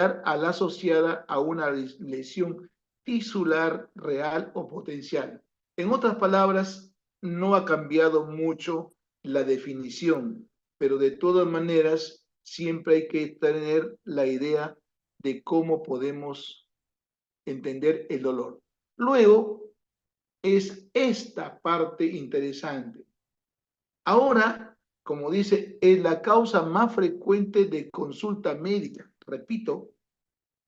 a la asociada a una lesión tisular real o potencial. En otras palabras, no ha cambiado mucho la definición, pero de todas maneras siempre hay que tener la idea de cómo podemos entender el dolor. Luego es esta parte interesante. Ahora, como dice, es la causa más frecuente de consulta médica. Repito,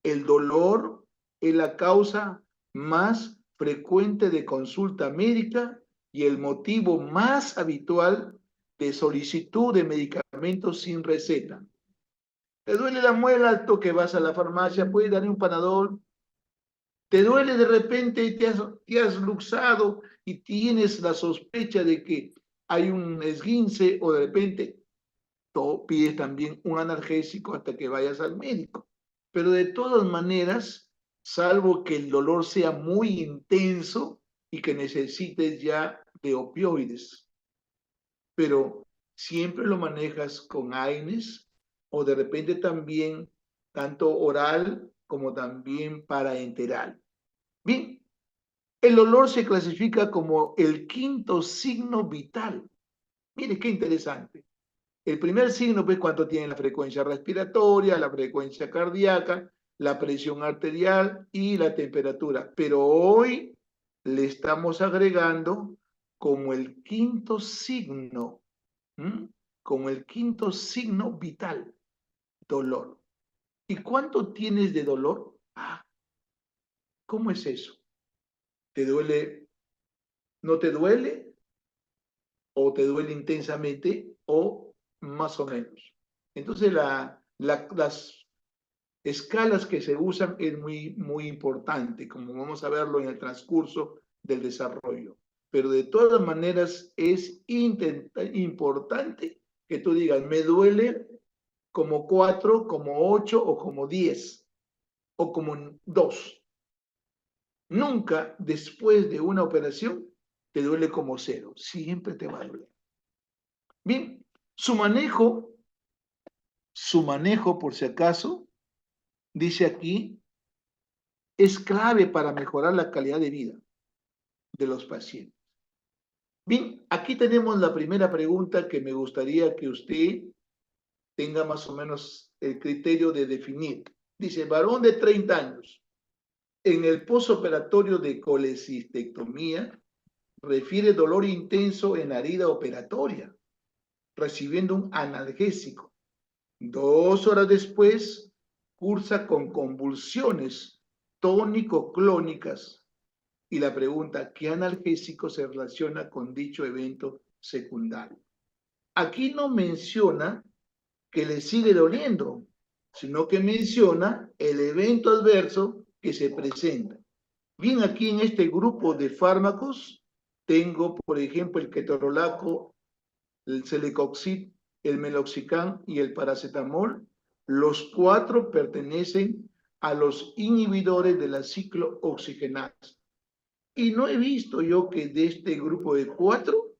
el dolor es la causa más frecuente de consulta médica y el motivo más habitual de solicitud de medicamentos sin receta. ¿Te duele la muela? Al toque vas a la farmacia, puedes darle un Panadol. ¿Te duele de repente y te has luxado y tienes la sospecha de que hay un esguince o de repente pides también un analgésico hasta que vayas al médico? Pero de todas maneras, salvo que el dolor sea muy intenso y que necesites ya de opioides, pero siempre lo manejas con AINES o de repente también tanto oral como también parenteral. Bien, el dolor se clasifica como el quinto signo vital. Mire qué interesante. El primer signo, pues, cuánto tiene la frecuencia respiratoria, la frecuencia cardíaca, la presión arterial y la temperatura. Pero hoy le estamos agregando como el quinto signo, ¿m? Como el quinto signo vital, dolor. ¿Y cuánto tienes de dolor? Ah, ¿cómo es eso? ¿Te duele? ¿No te duele? ¿O te duele intensamente? ¿O más o menos? Entonces, las escalas que se usan es muy importante, como vamos a verlo en el transcurso del desarrollo. Pero de todas maneras es importante que tú digas, me duele como 4, como 8 o como 10 o como 2. Nunca después de una operación te duele como 0. Siempre te va a doler. Bien, su manejo por si acaso, dice aquí, es clave para mejorar la calidad de vida de los pacientes. Bien, aquí tenemos la primera pregunta que me gustaría que usted tenga más o menos el criterio de definir. Dice, varón de 30 años, en el posoperatorio de colecistectomía, refiere dolor intenso en la herida operatoria, recibiendo un analgésico. 2 horas después, cursa con convulsiones tónico-clónicas. Y la pregunta, ¿qué analgésico se relaciona con dicho evento secundario? Aquí no menciona que le sigue doliendo, sino que menciona el evento adverso que se presenta. Bien, aquí en este grupo de fármacos tengo, por ejemplo, el ketorolaco, el celecoxib, el meloxicam y el paracetamol. Los 4 pertenecen a los inhibidores de la ciclooxigenasa. Y no he visto yo que de este grupo de 4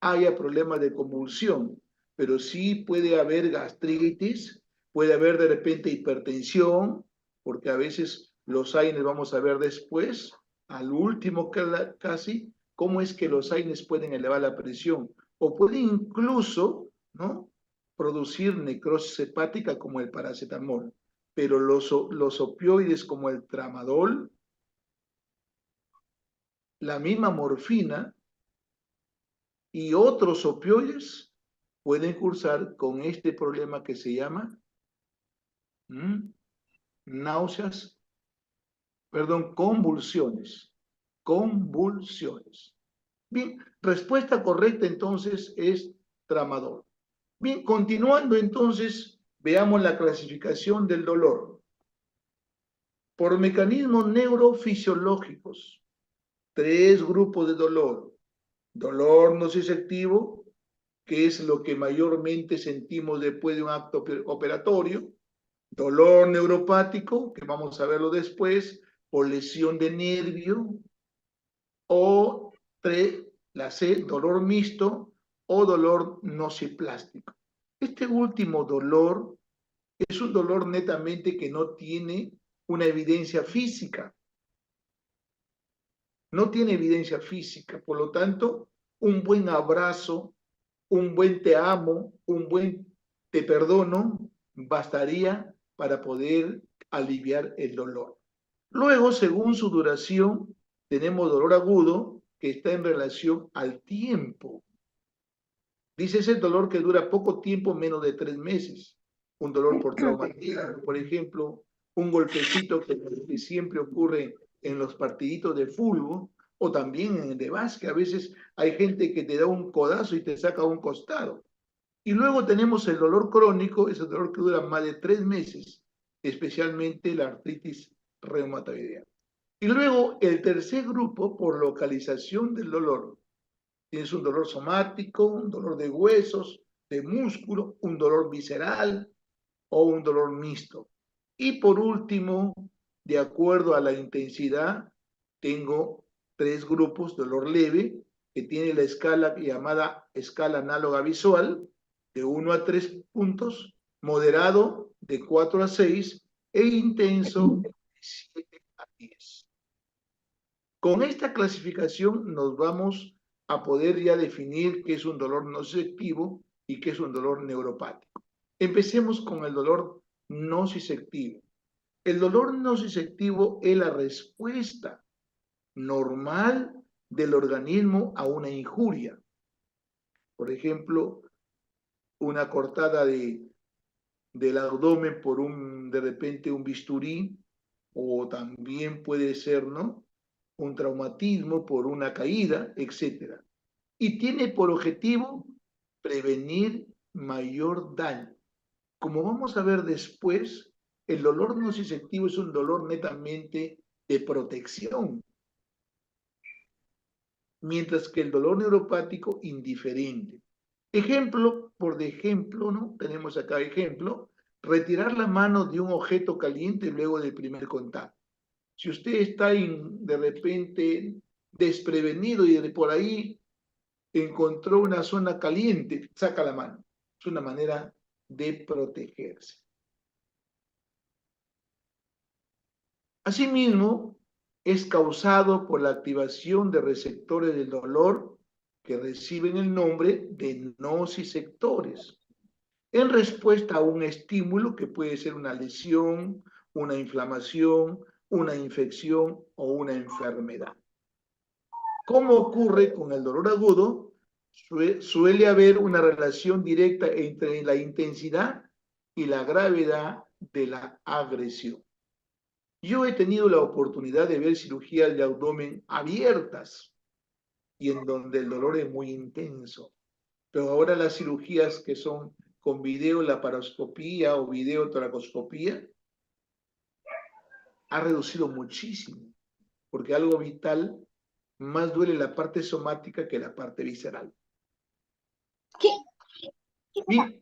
haya problemas de convulsión, pero sí puede haber gastritis, puede haber de repente hipertensión, porque a veces los AINES vamos a ver después, al último casi, cómo es que los AINES pueden elevar la presión, o pueden incluso, ¿no?, producir necrosis hepática como el paracetamol, pero los opioides como el tramadol, la misma morfina y otros opioides pueden cursar con este problema que se llama náuseas, perdón, convulsiones. Convulsiones. Bien, respuesta correcta entonces es tramadol. Bien, continuando entonces, veamos la clasificación del dolor. Por mecanismos neurofisiológicos, 3 grupos de dolor. Dolor nociceptivo, que es lo que mayormente sentimos después de un acto operatorio. Dolor neuropático, que vamos a verlo después, por lesión de nervio. O la C, dolor mixto o dolor nociplástico. Este último dolor es un dolor netamente que no tiene una evidencia física. No tiene evidencia física, por lo tanto, un buen abrazo, un buen te amo, un buen te perdono, bastaría para poder aliviar el dolor. Luego, según su duración, tenemos dolor agudo que está en relación al tiempo. Dice ese dolor que dura poco tiempo, menos de 3 meses. Un dolor por traumatismo, por ejemplo, un golpecito que siempre ocurre en los partiditos de fútbol o también en el de básquet. A veces hay gente que te da un codazo y te saca un costado. Y luego tenemos el dolor crónico, ese dolor que dura más de 3 meses, especialmente la artritis reumatoidea. Y luego el tercer grupo, por localización del dolor, tienes un dolor somático, un dolor de huesos, de músculo, un dolor visceral o un dolor mixto. Y por último, de acuerdo a la intensidad, tengo 3 grupos: dolor leve, que tiene la escala llamada escala análoga visual, de 1 a 3 puntos, moderado, de 4 a 6, e intenso, de 7 a 10. Con esta clasificación nos vamos a poder ya definir qué es un dolor nociceptivo y qué es un dolor neuropático. Empecemos con el dolor nociceptivo. El dolor nociceptivo es la respuesta normal del organismo a una injuria. Por ejemplo, una cortada del abdomen por de repente un bisturí, o también puede ser, ¿no?, un traumatismo por una caída, etc. Y tiene por objetivo prevenir mayor daño. Como vamos a ver después, el dolor nociceptivo es un dolor netamente de protección, mientras que el dolor neuropático, indiferente. Ejemplo, por ejemplo, ¿no? Tenemos acá ejemplo: retirar la mano de un objeto caliente luego del primer contacto. Si usted está de repente desprevenido y por ahí encontró una zona caliente, saca la mano. Es una manera de protegerse. Asimismo, es causado por la activación de receptores del dolor que reciben el nombre de nociceptores, en respuesta a un estímulo que puede ser una lesión, una inflamación, una infección o una enfermedad. Como ocurre con el dolor agudo, suele haber una relación directa entre la intensidad y la gravedad de la agresión. Yo he tenido la oportunidad de ver cirugías de abdomen abiertas y en donde el dolor es muy intenso. Pero ahora las cirugías que son con videolaparoscopía o videotoracoscopía ha reducido muchísimo, porque algo vital más duele la parte somática que la parte visceral. ¿Qué? Bien,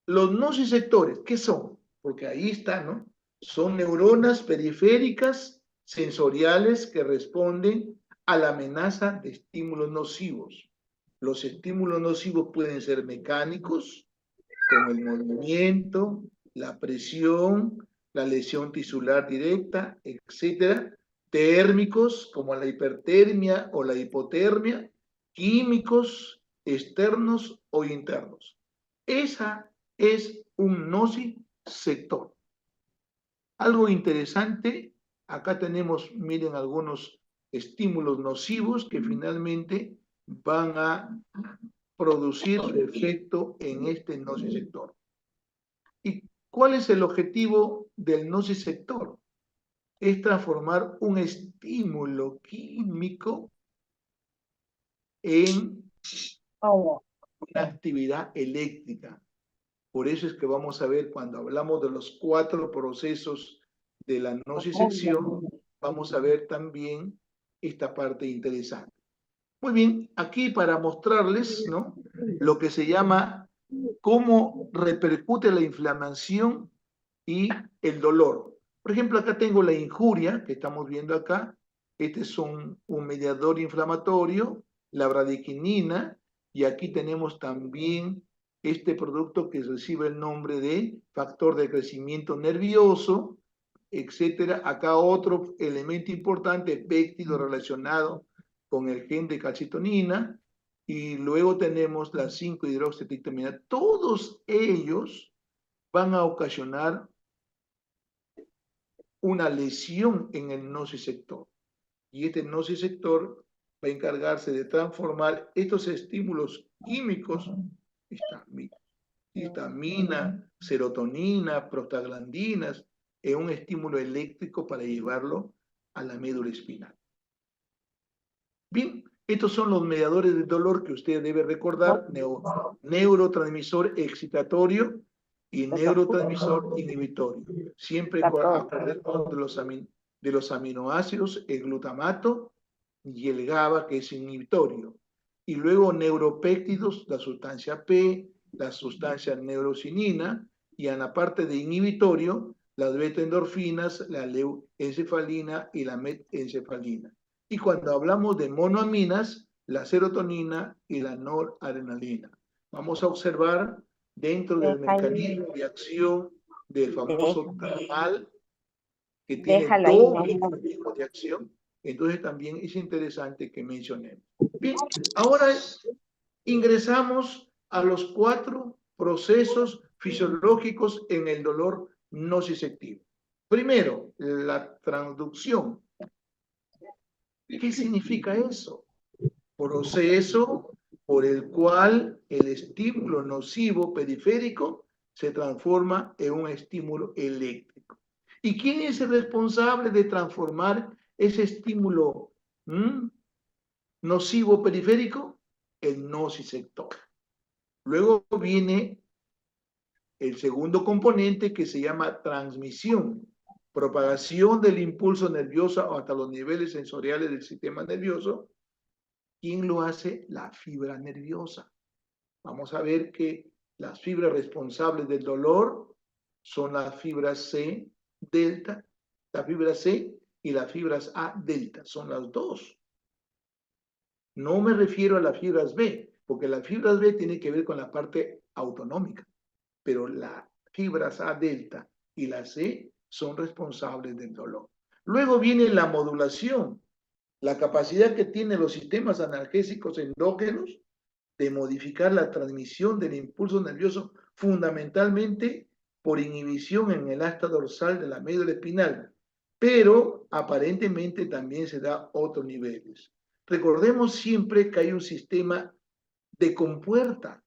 los nociceptores, ¿qué son? Porque ahí está, ¿no? Son neuronas periféricas sensoriales que responden a la amenaza de estímulos nocivos. Los estímulos nocivos pueden ser mecánicos, como el movimiento, la presión, la lesión tisular directa, etc. Térmicos, como la hipertermia o la hipotermia. Químicos, externos o internos. Esa es un nociceptor. Algo interesante, acá tenemos, miren, algunos estímulos nocivos que finalmente van a producir efecto en este nociceptor. ¿Y cuál es el objetivo del nociceptor? Es transformar un estímulo químico en una actividad eléctrica. Por eso es que vamos a ver, cuando hablamos de los 4 procesos de la nocicepción, vamos a ver también esta parte interesante. Muy bien, aquí para mostrarles, ¿no?, lo que se llama cómo repercute la inflamación y el dolor. Por ejemplo, acá tengo la injuria que estamos viendo acá. Este es un mediador inflamatorio, la bradiquinina, y aquí tenemos también este producto que recibe el nombre de factor de crecimiento nervioso, etcétera. Acá otro elemento importante, péptido relacionado con el gen de calcitonina, y luego tenemos la 5-hidroxitriptamina. Todos ellos van a ocasionar una lesión en el nociceptor. Y este nociceptor va a encargarse de transformar estos estímulos químicos, histamina, serotonina, prostaglandinas, en un estímulo eléctrico para llevarlo a la médula espinal. Bien, estos son los mediadores del dolor que usted debe recordar: neurotransmisor excitatorio y neurotransmisor inhibitorio. Siempre acordemos de los aminoácidos, el glutamato y el GABA, que es inhibitorio. Y luego neuropéptidos, la sustancia P, la sustancia neurocinina, y en la parte de inhibitorio, las beta-endorfinas, la leuencefalina y la metencefalina. Y cuando hablamos de monoaminas, la serotonina y la noradrenalina. Vamos a observar dentro del mecanismo de acción del famoso tamal, que tiene Déjalo ahí, doble ¿no? mecanismo de acción. Entonces también es interesante que mencionemos. Bien, ahora ingresamos a los 4 procesos fisiológicos en el dolor nociceptivo. Primero, la transducción. ¿Qué significa eso? Proceso por el cual el estímulo nocivo periférico se transforma en un estímulo eléctrico. ¿Y quién es el responsable de transformar ese estímulo nocivo periférico? El nociceptor. Luego viene el segundo componente, que se llama transmisión, propagación del impulso nervioso hasta los niveles sensoriales del sistema nervioso. ¿Quién lo hace? La fibra nerviosa. Vamos a ver que las fibras responsables del dolor son las fibras C delta, la fibra C y las fibras A delta, son las dos. No me refiero a las fibras B, porque las fibras B tienen que ver con la parte autonómica, pero las fibras A delta y la C son responsables del dolor. Luego viene la modulación, la capacidad que tienen los sistemas analgésicos endógenos de modificar la transmisión del impulso nervioso, fundamentalmente por inhibición en el asta dorsal de la médula espinal, pero aparentemente también se da a otros niveles. Recordemos siempre que hay un sistema de compuerta,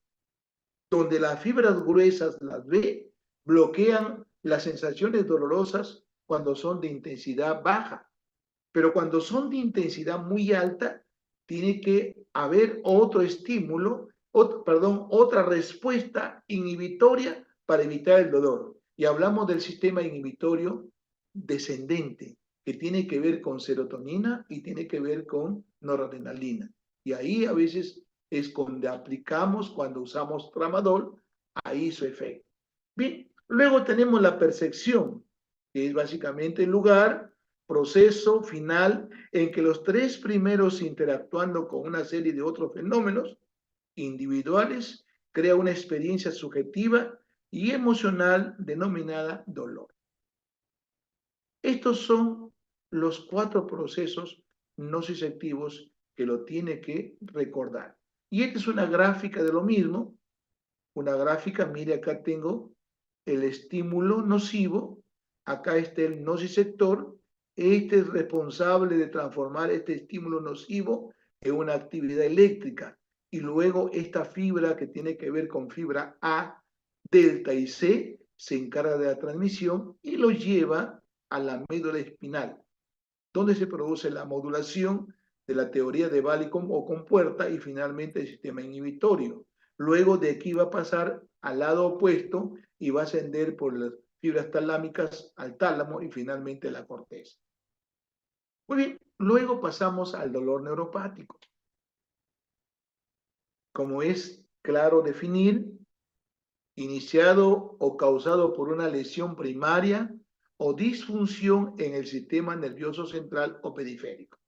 donde las fibras gruesas, las B, bloquean las sensaciones dolorosas cuando son de intensidad baja, pero cuando son de intensidad muy alta, tiene que haber otro estímulo, otra respuesta inhibitoria para evitar el dolor. Y hablamos del sistema inhibitorio descendente, que tiene que ver con serotonina y tiene que ver con noradrenalina. Y ahí a veces es cuando aplicamos, cuando usamos tramadol, ahí su efecto. Bien, luego tenemos la percepción, que es básicamente el lugar, proceso final en que los 3 primeros, interactuando con una serie de otros fenómenos individuales, crea una experiencia subjetiva y emocional denominada dolor. Estos son los 4 procesos nociceptivos que lo tiene que recordar. Y esta es una gráfica de lo mismo, una gráfica, mire, acá tengo el estímulo nocivo, acá está el nociceptor. Este es responsable de transformar este estímulo nocivo en una actividad eléctrica. Y luego esta fibra, que tiene que ver con fibra A, delta y C, se encarga de la transmisión y lo lleva a la médula espinal, donde se produce la modulación de la teoría de Wallacom o compuerta y finalmente el sistema inhibitorio. Luego de aquí va a pasar al lado opuesto y va a ascender por las fibras talámicas al tálamo y finalmente a la corteza. Muy bien, luego pasamos al dolor neuropático. Como es claro definir, iniciado o causado por una lesión primaria o disfunción en el sistema nervioso central o periférico.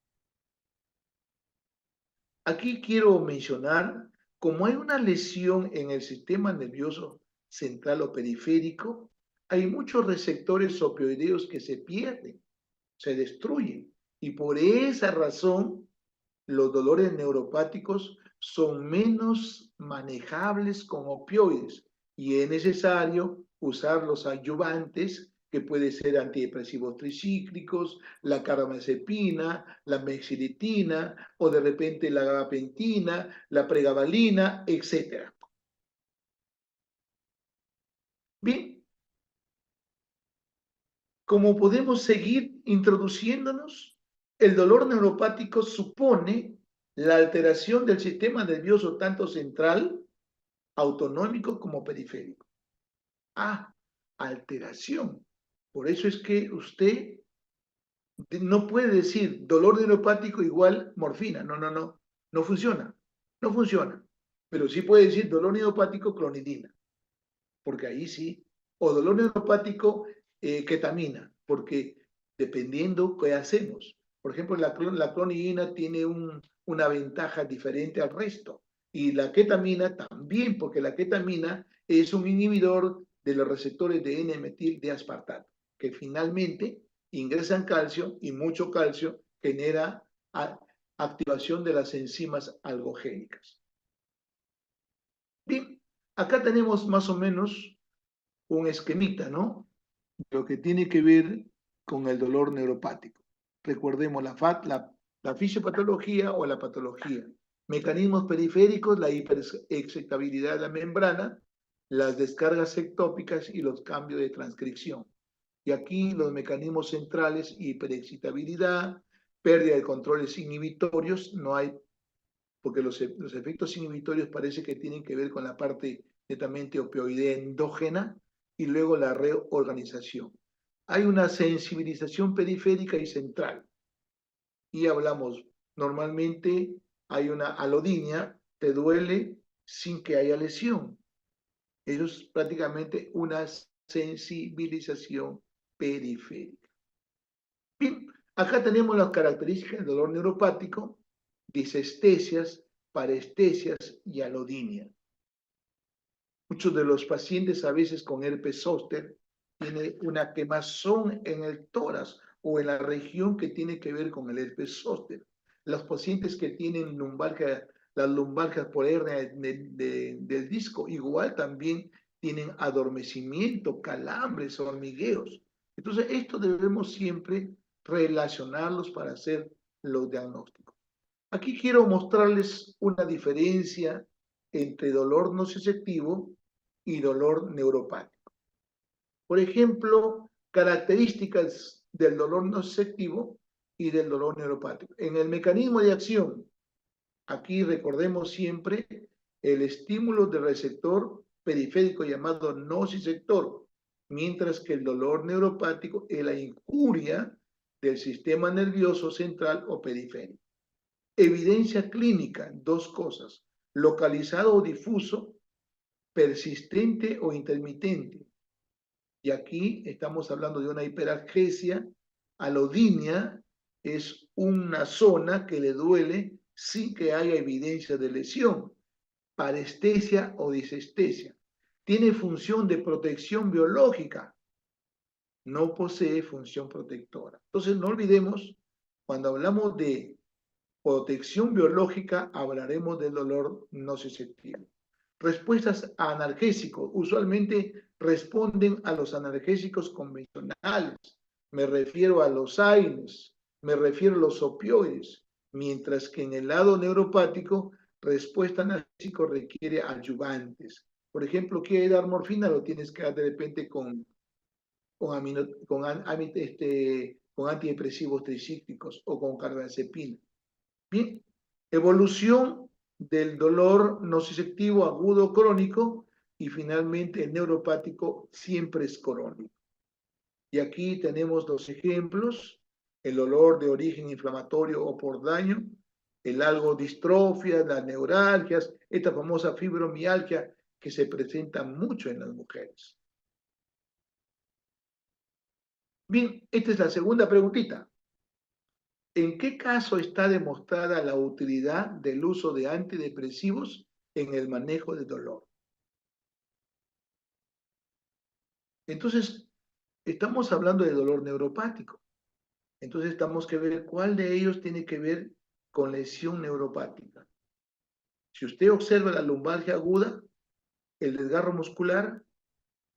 Aquí quiero mencionar como hay una lesión en el sistema nervioso central o periférico, hay muchos receptores opioideos que se pierden, se destruyen. Y por esa razón, los dolores neuropáticos son menos manejables con opioides y es necesario usar los ayudantes que pueden ser antidepresivos tricíclicos, la carbamazepina, la mexilitina o de repente la gabapentina, la pregabalina, etc. Bien, como podemos seguir introduciéndonos, el dolor neuropático supone la alteración del sistema nervioso tanto central, autonómico como periférico. Ah, alteración. Por eso es que usted no puede decir dolor neuropático igual morfina. No, no, no. No funciona. No funciona. Pero sí puede decir dolor neuropático clonidina, porque ahí sí. O dolor neuropático ketamina, porque dependiendo qué hacemos. Por ejemplo, la clonidina tiene una ventaja diferente al resto. Y la ketamina también, porque la ketamina es un inhibidor de los receptores de N-metil de aspartato, que finalmente ingresan calcio y mucho calcio genera activación de las enzimas algogénicas. Bien, acá tenemos más o menos un esquemita, ¿no? Lo que tiene que ver con el dolor neuropático. Recordemos la fisiopatología o la patología. Mecanismos periféricos, la hiperexcitabilidad de la membrana, las descargas ectópicas y los cambios de transcripción. Y aquí los mecanismos centrales, hiperexcitabilidad, pérdida de controles inhibitorios, no hay, porque los efectos inhibitorios parece que tienen que ver con la parte netamente opioidea endógena y luego la reorganización. Hay una sensibilización periférica y central. Y hablamos, normalmente hay una alodinia, te duele sin que haya lesión. Eso es prácticamente una sensibilización periférica. Bien, acá tenemos las características del dolor neuropático, disestesias, parestesias y alodinia. Muchos de los pacientes a veces con herpes zóster tienen una quemazón en el tórax o en la región que tiene que ver con el herpes zóster. Los pacientes que tienen lumbalgia, las lumbalgias por hernia del disco, igual también tienen adormecimiento, calambres, hormigueos. Entonces, esto debemos siempre relacionarlos para hacer los diagnósticos. Aquí quiero mostrarles una diferencia entre dolor nociceptivo y dolor neuropático. Por ejemplo, características del dolor nociceptivo y del dolor neuropático. En el mecanismo de acción, aquí recordemos siempre el estímulo del receptor periférico llamado nociceptor, mientras que el dolor neuropático es la injuria del sistema nervioso central o periférico. Evidencia clínica, dos cosas, localizado o difuso, persistente o intermitente. Y aquí estamos hablando de una hiperalgesia. Alodinia es una zona que le duele sin que haya evidencia de lesión. Parestesia o disestesia. Tiene función de protección biológica, no posee función protectora. Entonces no olvidemos, cuando hablamos de protección biológica, hablaremos del dolor nociceptivo. Respuestas a analgésicos. Usualmente responden a los analgésicos convencionales. Me refiero a los AINES, me refiero a los opioides, mientras que en el lado neuropático, respuesta analgésico requiere adyuvantes. Por ejemplo, ¿quieres dar morfina? Lo tienes que dar de repente con antidepresivos tricíclicos o con carbamazepina. Bien, evolución del dolor nociceptivo agudo crónico y finalmente el neuropático siempre es crónico. Y aquí tenemos dos ejemplos, el dolor de origen inflamatorio o por daño, el algodistrofia, las neuralgias, esta famosa fibromialgia que se presenta mucho en las mujeres. Bien, esta es la segunda preguntita. ¿En qué caso está demostrada la utilidad del uso de antidepresivos en el manejo del dolor. Entonces, estamos hablando de dolor neuropático. Entonces, tenemos que ver cuál de ellos tiene que ver con lesión neuropática. Si usted observa la lumbalgia aguda, el desgarro muscular,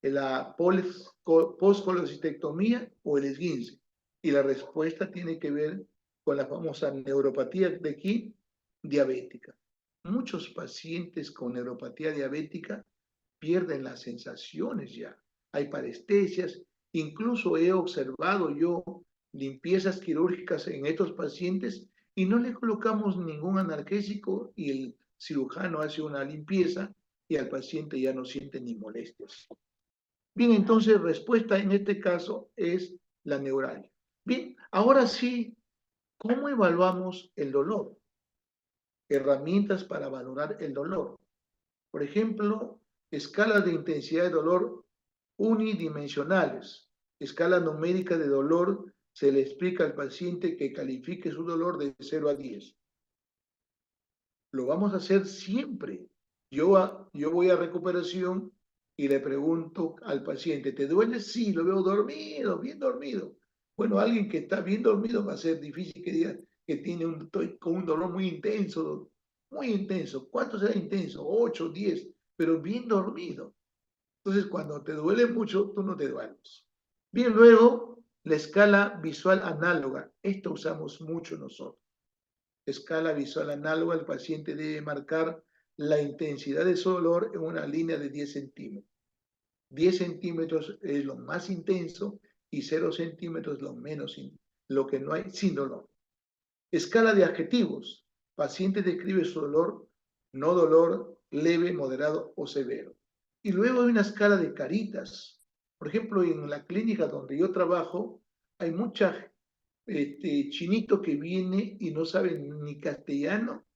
la poscolecistectomía o el esguince. Y la respuesta tiene que ver con la famosa neuropatía de aquí, diabética. Muchos pacientes con neuropatía diabética pierden las sensaciones ya. Hay parestesias, incluso he observado yo limpiezas quirúrgicas en estos pacientes y no le colocamos ningún analgésico y el cirujano hace una limpieza y al paciente ya no siente ni molestias. Bien, entonces respuesta en este caso es la neuralgia. Bien, ahora sí, ¿cómo evaluamos el dolor? Herramientas para valorar el dolor. Por ejemplo, escalas de intensidad de dolor unidimensionales. Escala numérica de dolor se le explica al paciente que califique su dolor de 0 a 10. Lo vamos a hacer siempre. Yo voy a recuperación y le pregunto al paciente, ¿te duele? Sí, lo veo dormido, bien dormido. Bueno, alguien que está bien dormido va a ser difícil que diga que tiene estoy con un dolor muy intenso, muy intenso. ¿Cuánto será intenso? 8, 10, pero bien dormido. Entonces, cuando te duele mucho, tú no te duermes. Bien, luego, la escala visual análoga. Esto usamos mucho nosotros. Escala visual análoga, el paciente debe marcar la intensidad de su dolor en una línea de 10 centímetros. 10 centímetros es lo más intenso y 0 centímetros lo que no hay sin dolor. Escala de adjetivos. Paciente describe su dolor, no dolor, leve, moderado o severo. Y luego hay una escala de caritas. Por ejemplo, en la clínica donde yo trabajo, hay mucha chinito que viene y no sabe ni castellano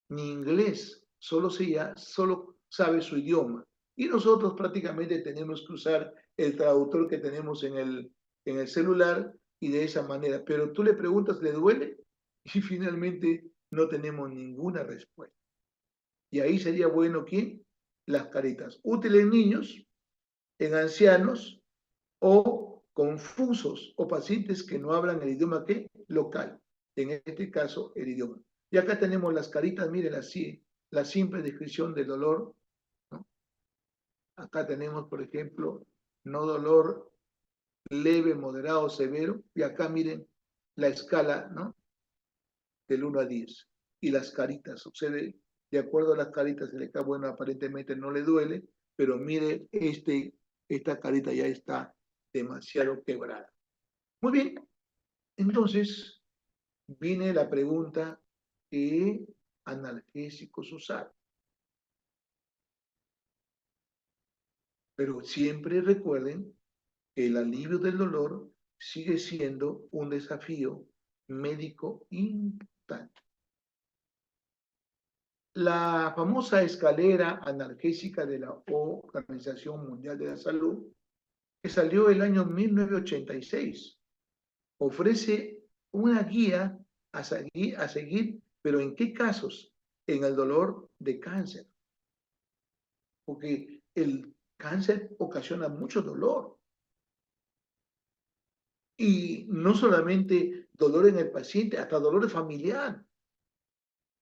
ni inglés, solo sabe su idioma. Y nosotros prácticamente tenemos que usar el traductor que tenemos en el celular y de esa manera. Pero tú le preguntas, ¿le duele? Y finalmente no tenemos ninguna respuesta. Y ahí sería bueno que las caritas útiles en niños, en ancianos o confusos o pacientes que no hablan el idioma local, en este caso el idioma. Y acá tenemos las caritas, miren así, la simple descripción del dolor, ¿no? Acá tenemos, por ejemplo, no dolor leve, moderado, severo, y acá miren la escala, ¿no? Del 1 a 10. Y las caritas, sucede, de acuerdo a las caritas, el acá, bueno, aparentemente no le duele, pero mire, esta carita ya está demasiado quebrada. Muy bien, entonces viene la pregunta, ¿qué analgésicos usar? Pero siempre recuerden que el alivio del dolor sigue siendo un desafío médico importante. La famosa escalera analgésica de la Organización Mundial de la Salud, que salió el año 1986, ofrece una guía a seguir, pero ¿en qué casos? En el dolor de cáncer. Porque el cáncer ocasiona mucho dolor. Y no solamente dolor en el paciente, hasta dolor familiar.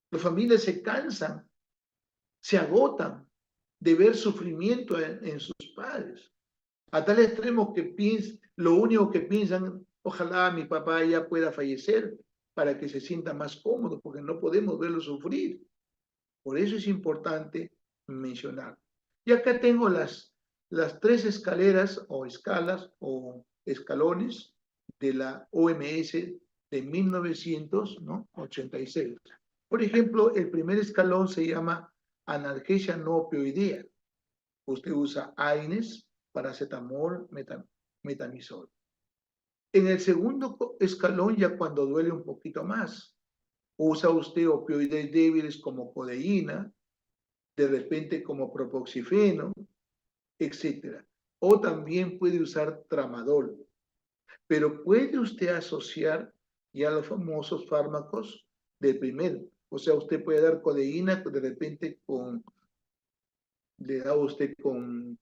Las familias se cansan, se agotan de ver sufrimiento en sus padres. A tal extremo que lo único que piensan, ojalá mi papá ya pueda fallecer para que se sienta más cómodo, porque no podemos verlo sufrir. Por eso es importante mencionar. Y acá tengo las 3 escaleras o escalas o escalones de la OMS de 1986. Por ejemplo, el primer escalón se llama analgesia no opioidea. Usted usa AINES, paracetamol, metamizol. En el segundo escalón, ya cuando duele un poquito más, usa usted opioides débiles como codeína, de repente como propoxifeno, etc. O también puede usar tramadol. Pero puede usted asociar ya los famosos fármacos del primero. O sea, usted puede dar codeína de repente con le da usted con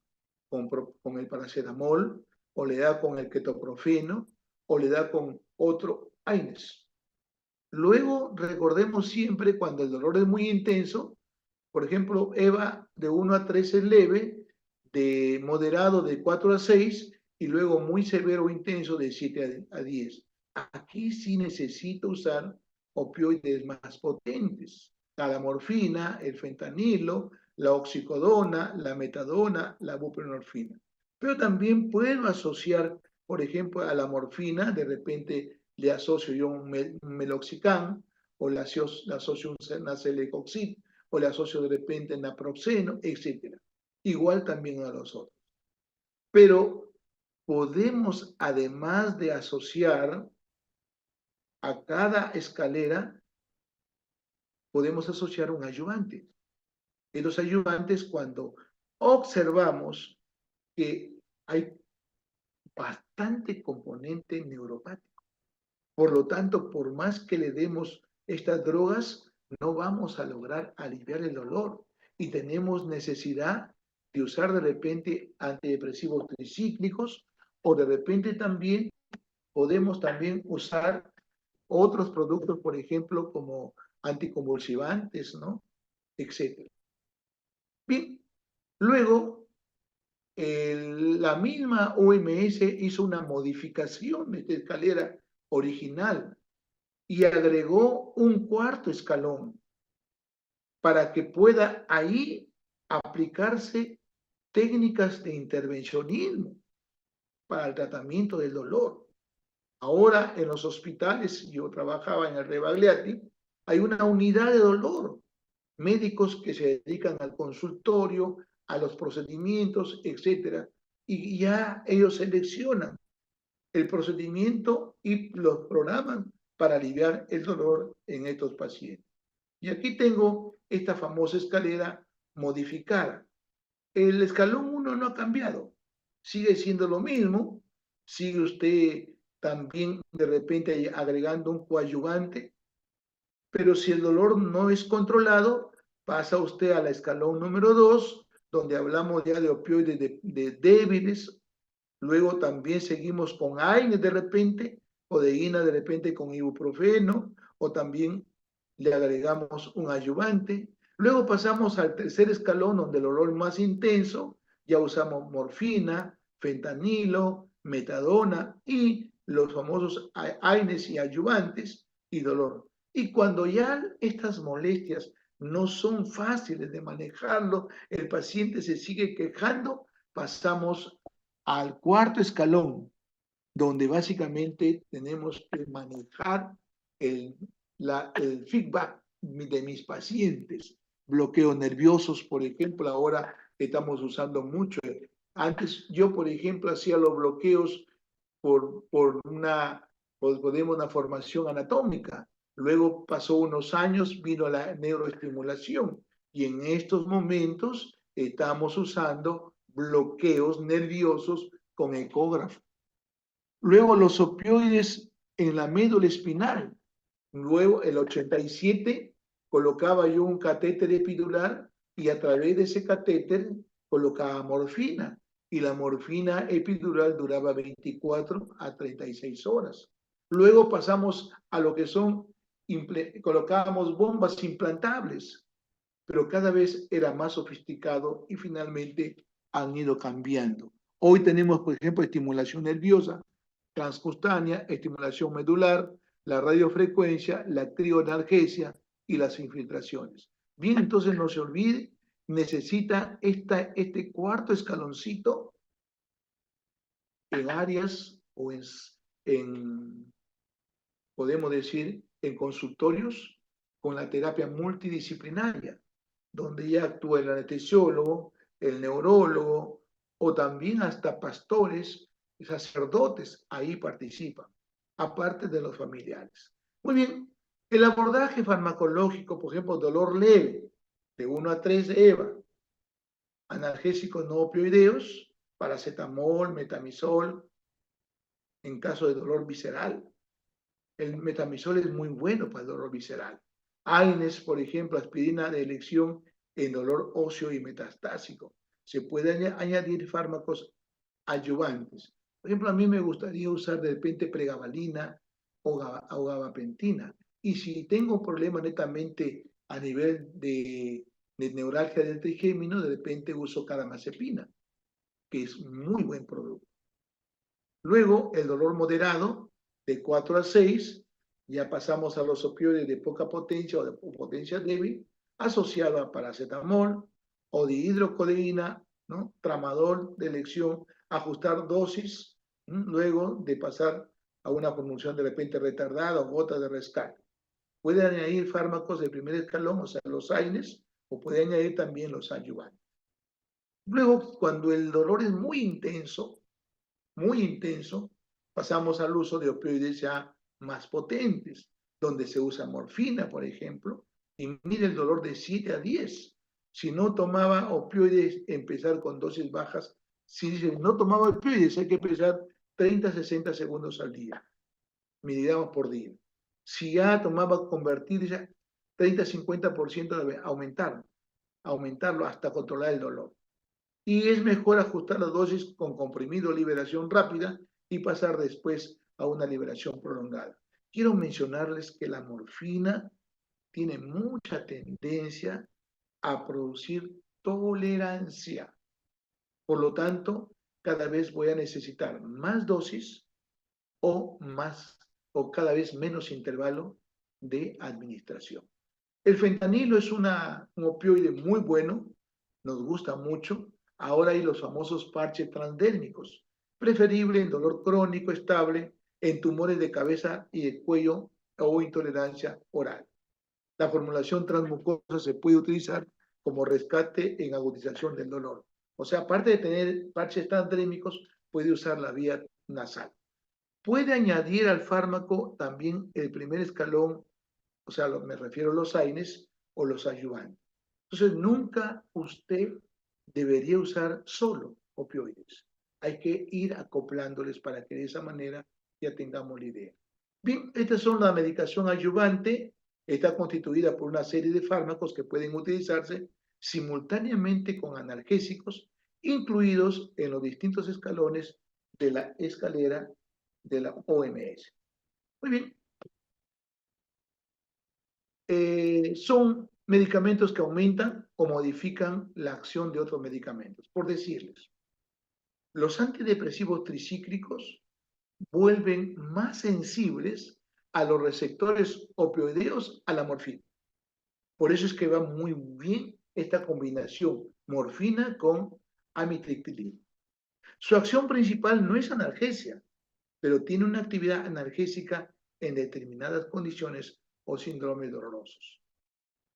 el paracetamol, o le da con el ketoprofeno, o le da con otro AINES. Luego, recordemos siempre cuando el dolor es muy intenso, por ejemplo, EVA de 1 a 3 es leve, de moderado de 4 a 6 y luego muy severo o intenso de 7 a 10. Aquí sí necesito usar opioides más potentes, la morfina, el fentanilo, la oxicodona, la metadona, la buprenorfina. Pero también puedo asociar, por ejemplo, a la morfina, de repente le asocio yo un meloxicam o le asocio un nacelecoxib o le asocio de repente naproxeno, etc. Igual también a los otros. Pero podemos, además de asociar a cada escalera, podemos asociar un ayudante. Y los ayudantes, cuando observamos que hay bastante componente neuropático. Por lo tanto, por más que le demos estas drogas, no vamos a lograr aliviar el dolor y tenemos necesidad de usar de repente antidepresivos tricíclicos o de repente también podemos también usar otros productos, por ejemplo, como anticonvulsivantes, ¿no? Etcétera. Bien, luego la misma OMS hizo una modificación de esta escalera original y agregó un cuarto escalón para que pueda ahí aplicarse técnicas de intervencionismo para el tratamiento del dolor. Ahora en los hospitales, yo trabajaba en el Rebagliati, hay una unidad de dolor, médicos que se dedican al consultorio, a los procedimientos, etcétera, y ya ellos seleccionan el procedimiento y los programan para aliviar el dolor en estos pacientes. Y aquí tengo esta famosa escalera modificada. El escalón 1 no ha cambiado, sigue siendo lo mismo, sigue usted también de repente agregando un coadyuvante, pero si el dolor no es controlado, pasa usted al escalón número 2, donde hablamos ya de opioides de débiles. Luego también seguimos con AINES de repente, codeína de repente con ibuprofeno, o también le agregamos un ayudante. Luego pasamos al tercer escalón, donde el olor es más intenso, ya usamos morfina, fentanilo, metadona y los famosos AINES y ayudantes y dolor. Y cuando ya estas molestias no son fáciles de manejarlo, el paciente se sigue quejando, pasamos al cuarto escalón, donde básicamente tenemos que manejar el feedback de mis pacientes. Bloqueos nerviosos, por ejemplo, ahora estamos usando mucho. Antes yo, por ejemplo, hacía los bloqueos por una formación anatómica. Luego pasó unos años, vino la neuroestimulación y en estos momentos estamos usando bloqueos nerviosos con ecógrafo. Luego los opioides en la médula espinal. Luego el 87 colocaba yo un catéter epidural y a través de ese catéter colocaba morfina y la morfina epidural duraba 24 a 36 horas. Luego pasamos a lo que son, colocábamos bombas implantables, pero cada vez era más sofisticado y finalmente han ido cambiando. Hoy tenemos, por ejemplo, estimulación nerviosa, transcutánea, estimulación medular, la radiofrecuencia, la crioanalgesia y las infiltraciones. Bien, entonces no se olvide, necesita este cuarto escaloncito en áreas o podemos decir, en consultorios con la terapia multidisciplinaria, donde ya actúa el anestesiólogo, el neurólogo o también hasta pastores y sacerdotes ahí participan, aparte de los familiares. Muy bien, el abordaje farmacológico, por ejemplo, dolor leve, de 1 a 3 de EVA, analgésicos no opioideos, paracetamol, metamizol, en caso de dolor visceral. El metamizol es muy bueno para el dolor visceral. AINES, por ejemplo, aspirina de elección en dolor óseo y metastásico. Se pueden añadir fármacos adyuvantes. Por ejemplo, a mí me gustaría usar de repente pregabalina o gabapentina. Y si tengo un problema netamente a nivel de neuralgia del trigémino, de repente uso carbamazepina, que es muy buen producto. Luego, el dolor moderado, de 4 a 6, ya pasamos a los opioides de poca potencia o de potencia débil, asociado a paracetamol o dihidrocodeína, ¿no? Tramadol de elección, ajustar dosis, luego de pasar a una formulación de repente retardada o gota de rescate. Puede añadir fármacos de primer escalón, o sea, los AINES, o puede añadir también los adyuvantes. Luego, cuando el dolor es muy intenso, pasamos al uso de opioides ya más potentes, donde se usa morfina, por ejemplo, y mire el dolor de 7 a 10. Si no tomaba opioides, empezar con dosis bajas. Si no tomaba opioides, hay que empezar 30 a 60 segundos al día, miligramos por día. Si ya tomaba convertir ya 30 a 50% de aumentarlo hasta controlar el dolor. Y es mejor ajustar la dosis con comprimido liberación rápida y pasar después a una liberación prolongada. Quiero mencionarles que la morfina tiene mucha tendencia a producir tolerancia. Por lo tanto, cada vez voy a necesitar más dosis o más o cada vez menos intervalo de administración. El fentanilo es un opioide muy bueno, nos gusta mucho. Ahora hay los famosos parches transdérmicos, preferible en dolor crónico estable, en tumores de cabeza y de cuello o intolerancia oral. La formulación transmucosa se puede utilizar como rescate en agudización del dolor. O sea, aparte de tener parches transdérmicos, puede usar la vía nasal. Puede añadir al fármaco también el primer escalón, o sea, me refiero a los AINES o los adyuvantes. Entonces, nunca usted debería usar solo opioides. Hay que ir acoplándoles para que de esa manera ya tengamos la idea. Bien, esta es la medicación adyuvante. Está constituida por una serie de fármacos que pueden utilizarse simultáneamente con analgésicos, incluidos en los distintos escalones de la escalera de la OMS. Muy bien. Son medicamentos que aumentan o modifican la acción de otros medicamentos. Por decirles, los antidepresivos tricíclicos vuelven más sensibles a los receptores opioideos a la morfina. Por eso es que va muy bien esta combinación morfina con amitriptilina. Su acción principal no es analgesia, pero tiene una actividad analgésica en determinadas condiciones o síndromes dolorosos.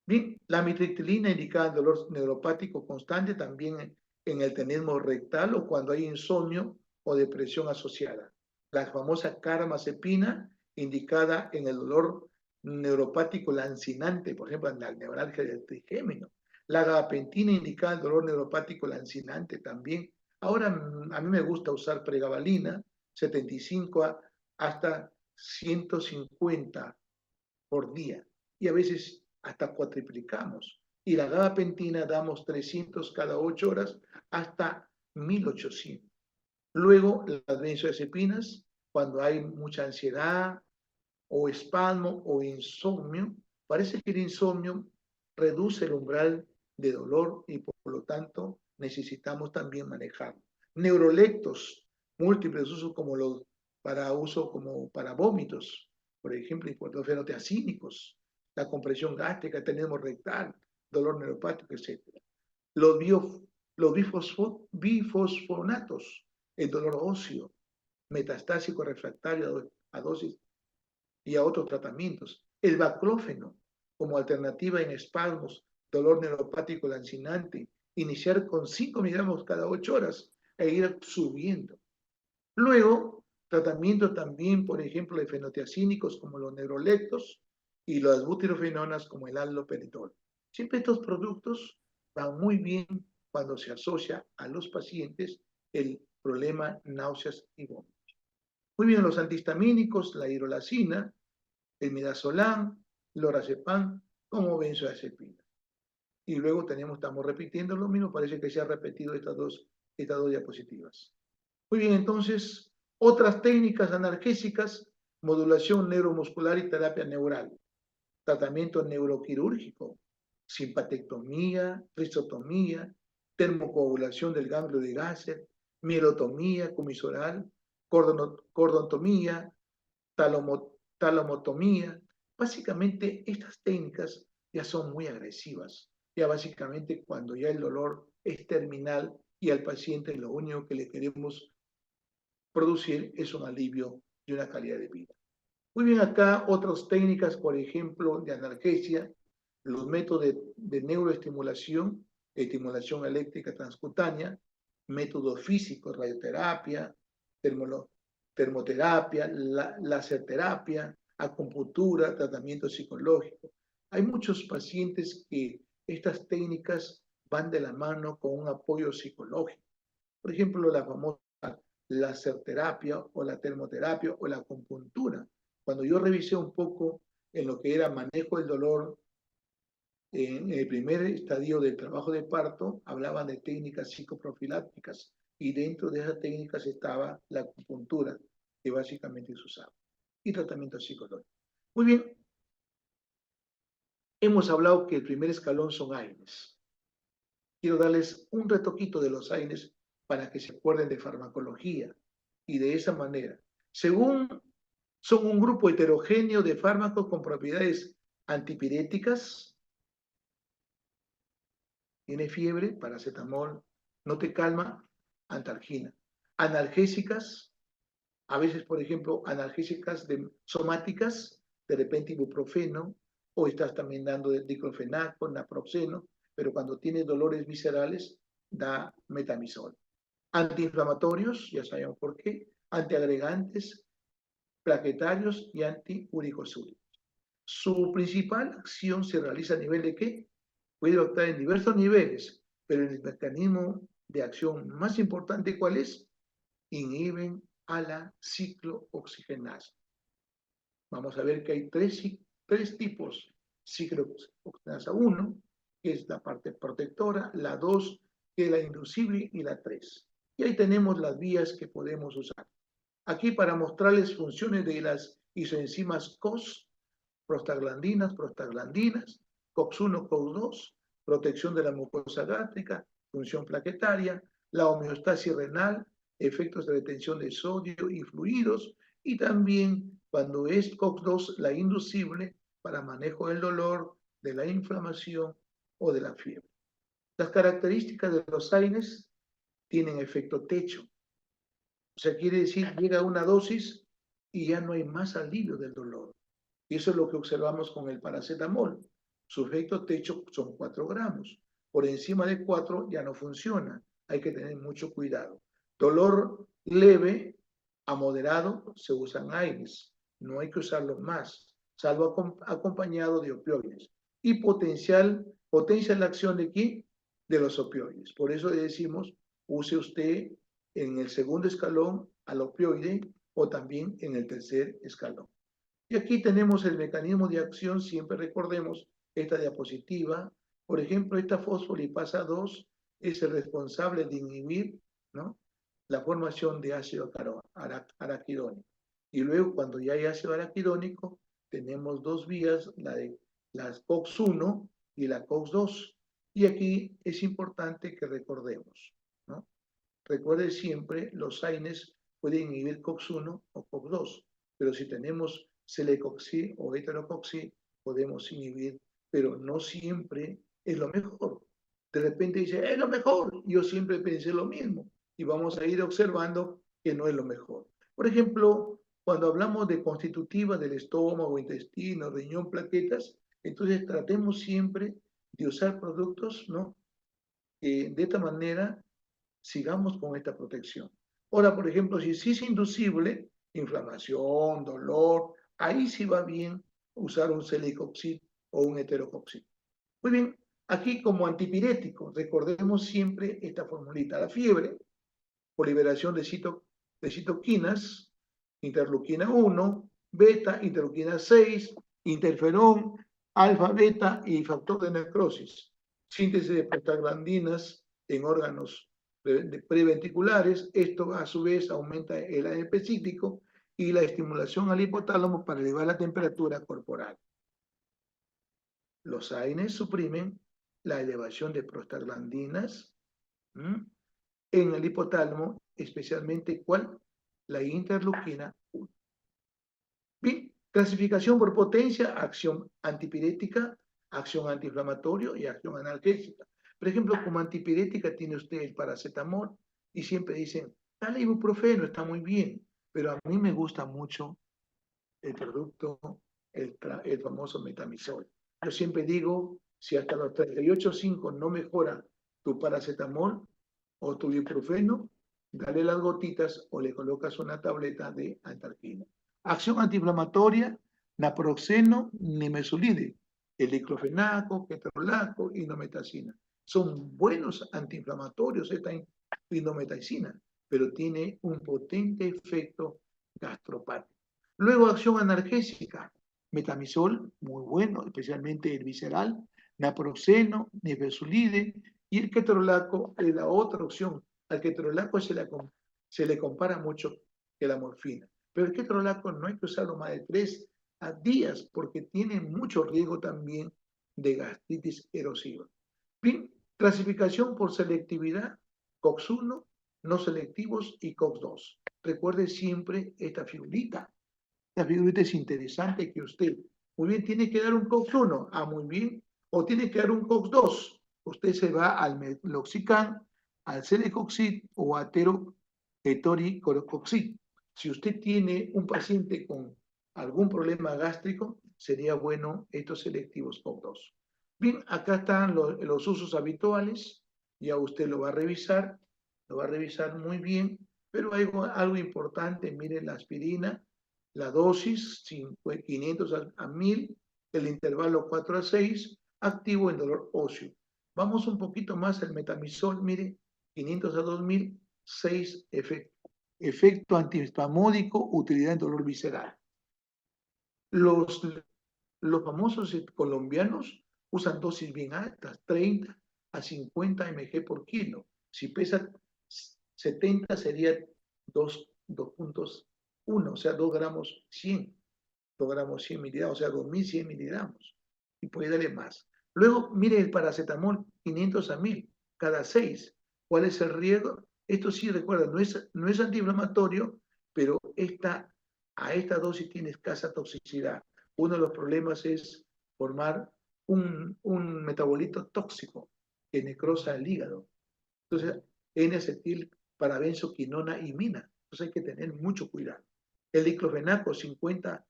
Bien, la amitriptilina indica dolor neuropático constante también en el tenesmo rectal o cuando hay insomnio o depresión asociada. La famosa carbamazepina indicada en el dolor neuropático lancinante, por ejemplo, en la neuralgia del trigémino. La gabapentina indicada el dolor neuropático lancinante también. Ahora, a mí me gusta usar pregabalina, 75 hasta 150 por día. Y a veces hasta cuatriplicamos. Y la gabapentina damos 300 cada 8 horas hasta 1800. Luego, las benzodiazepinas, cuando hay mucha ansiedad o espasmo o insomnio, parece que el insomnio reduce el umbral de dolor y por lo tanto necesitamos también manejarlo. Neurolectos múltiples usos como los para uso como para vómitos, por ejemplo, fenotiazínicos, la compresión gástrica, tenemos rectal, dolor neuropático, etc. Los, los bifosfonatos, el dolor óseo, metastásico refractario a dosis y a otros tratamientos. El baclófeno, como alternativa en espasmos, dolor neuropático lancinante, iniciar con 5 miligramos cada 8 horas e ir subiendo. Luego, tratamiento también, por ejemplo, de fenotiazínicos como los neurolectos y las butirofenonas como el haloperidol. Siempre estos productos van muy bien cuando se asocia a los pacientes el problema náuseas y vómitos. Muy bien, los antihistamínicos, la hidrolazina, el midazolam, lorazepam, como benzodiazepina. y luego estamos repitiendo lo mismo, parece que se ha repetido estas dos diapositivas. Muy bien, entonces, otras técnicas analgésicas, modulación neuromuscular y terapia neural, tratamiento neuroquirúrgico, simpatectomía, tristotomía, termocoagulación del ganglio de Gasser, mielotomía comisoral, cordontomía, talomotomía. Básicamente, estas técnicas ya son muy agresivas. Ya básicamente cuando ya el dolor es terminal y al paciente lo único que le queremos producir es un alivio y una calidad de vida. Muy bien, acá otras técnicas, por ejemplo, de analgesia, los métodos de neuroestimulación, estimulación eléctrica transcutánea, métodos físicos, radioterapia, termoterapia, laserterapia, acupuntura, tratamiento psicológico. Hay muchos pacientes que estas técnicas van de la mano con un apoyo psicológico. Por ejemplo, la famosa laserterapia o la termoterapia o la acupuntura. Cuando yo revisé un poco en lo que era manejo del dolor en el primer estadio del trabajo de parto, hablaban de técnicas psicoprofilácticas y dentro de esas técnicas estaba la acupuntura, que básicamente se usaba, y tratamiento psicológico. Muy bien, hemos hablado que el primer escalón son AINES. Quiero darles un retoquito de los AINES para que se acuerden de farmacología y de esa manera. Según son un grupo heterogéneo de fármacos con propiedades antipiréticas. Tiene fiebre, paracetamol, no te calma, antalgina. Analgésicas, a veces, por ejemplo, analgésicas somáticas, de repente ibuprofeno, o estás también dando diclofenaco, naproxeno, pero cuando tienes dolores viscerales, da metamizol. Antiinflamatorios, ya sabemos por qué, antiagregantes, plaquetarios y antiuricosúricos. Su principal acción se realiza a nivel de ¿qué? Puede actuar en diversos niveles, pero el mecanismo de acción más importante, ¿cuál es? Inhiben a la ciclooxigenasa. Vamos a ver que hay tres tipos ciclooxigenasa. 1, que es la parte protectora, la 2, que es la inducible, y la 3. Y ahí tenemos las vías que podemos usar. Aquí para mostrarles funciones de las isoenzimas COS, prostaglandinas, COX-1, COX-2, protección de la mucosa gástrica, función plaquetaria, la homeostasis renal, efectos de retención de sodio y fluidos, y también cuando es COX-2 la inducible para manejo del dolor, de la inflamación o de la fiebre. Las características de los AINES tienen efecto techo. O sea, quiere decir, llega a una dosis y ya no hay más alivio del dolor. Y eso es lo que observamos con el paracetamol. Su efecto techo son 4 gramos. Por encima de 4 ya no funciona. Hay que tener mucho cuidado. Dolor leve a moderado se usan AINES. No hay que usarlos más, salvo acompañado de opioides. Y potencia la acción de ¿qué? De los opioides. Por eso le decimos, use usted en el segundo escalón al opioide o también en el tercer escalón. Y aquí tenemos el mecanismo de acción, siempre recordemos esta diapositiva. Por ejemplo, esta fosfolipasa 2 es el responsable de inhibir, ¿no?, la formación de ácido araquidónico. Y luego, cuando ya hay ácido araquidónico, tenemos dos vías, la de las COX-1 y la COX-2. Y aquí es importante que recordemos, ¿no? Recuerde siempre, los AINES pueden inhibir COX-1 o COX-2, pero si tenemos celecoxib o heterocoxib, podemos inhibir, pero no siempre es lo mejor. De repente dice, es lo mejor. Yo siempre pensé lo mismo y vamos a ir observando que no es lo mejor. Por ejemplo, cuando hablamos de constitutiva del estómago, intestino, riñón, plaquetas, entonces tratemos siempre de usar productos, ¿no?, de esta manera sigamos con esta protección. Ahora, por ejemplo, si sí es inducible, inflamación, dolor, ahí sí va bien usar un celecoxib o un heterocoxib. Muy bien, aquí como antipirético, recordemos siempre esta formulita. La fiebre, por liberación de citoquinas, interleuquina 1, beta, interleuquina 6, interferón, alfa, beta y factor de necrosis. síntesis de prostaglandinas en órganos preventriculares. Esto a su vez aumenta el ANP cíclico y la estimulación al hipotálamo para elevar la temperatura corporal. Los AINES suprimen la elevación de prostaglandinas en el hipotálamo, especialmente ¿cuál? La interleuquina 1. Bien, clasificación por potencia, acción antipirética, acción antiinflamatorio y acción analgésica. Por ejemplo, como antipirética tiene usted el paracetamol y siempre dicen, dale ibuprofeno, está muy bien, pero a mí me gusta mucho el producto, el famoso metamisol. Yo siempre digo, si hasta los 38.5 no mejora tu paracetamol o tu ibuprofeno, dale las gotitas o le colocas una tableta de antarquina. Acción antiinflamatoria, naproxeno, nimesulide, el diclofenaco, ketorolaco, indometacina. Son buenos antiinflamatorios esta indometacina, pero tiene un potente efecto gastropático. Luego, acción analgésica, metamisol, muy bueno, especialmente el visceral, naproxeno, nimesulide, y el ketorolaco es la otra opción. Al ketorolaco se le compara mucho que la morfina. Pero el ketorolaco no hay que usarlo más de 3 días porque tiene mucho riesgo también de gastritis erosiva. Bien, clasificación por selectividad, COX-1, no selectivos y COX-2. Recuerde siempre esta figurita. La figurita es interesante que usted, muy bien, tiene que dar un COX-1, muy bien, o tiene que dar un COX-2. Usted se va al meloxicam, al celecoxib o a etoricoxib. Si usted tiene un paciente con algún problema gástrico, sería bueno estos selectivos COX-2. Bien, acá están los usos habituales, ya usted lo va a revisar muy bien, pero hay algo importante, miren la aspirina, la dosis 500 a 1000, el intervalo 4 a 6, activo en dolor óseo. Vamos un poquito más al metamisol, mire, 500 a 2000, 6 efecto antiespasmódico, utilidad en dolor visceral. Los famosos colombianos usan dosis bien altas, 30 a 50 mg por kilo. Si pesa 70 sería 2.1, o sea, 2 gramos 100. 2 gramos 100 miligramos, o sea, 2100 miligramos. Y puede darle más. Luego, mire el paracetamol, 500 a 1000, cada 6. ¿Cuál es el riesgo? Esto sí, recuerda, no es antiinflamatorio, pero a esta dosis tiene escasa toxicidad. Uno de los problemas es formar un metabolito tóxico que necrosa el hígado. Entonces, N-acetil, parabenzoquinona y mina. Entonces hay que tener mucho cuidado. El diclofenaco, 50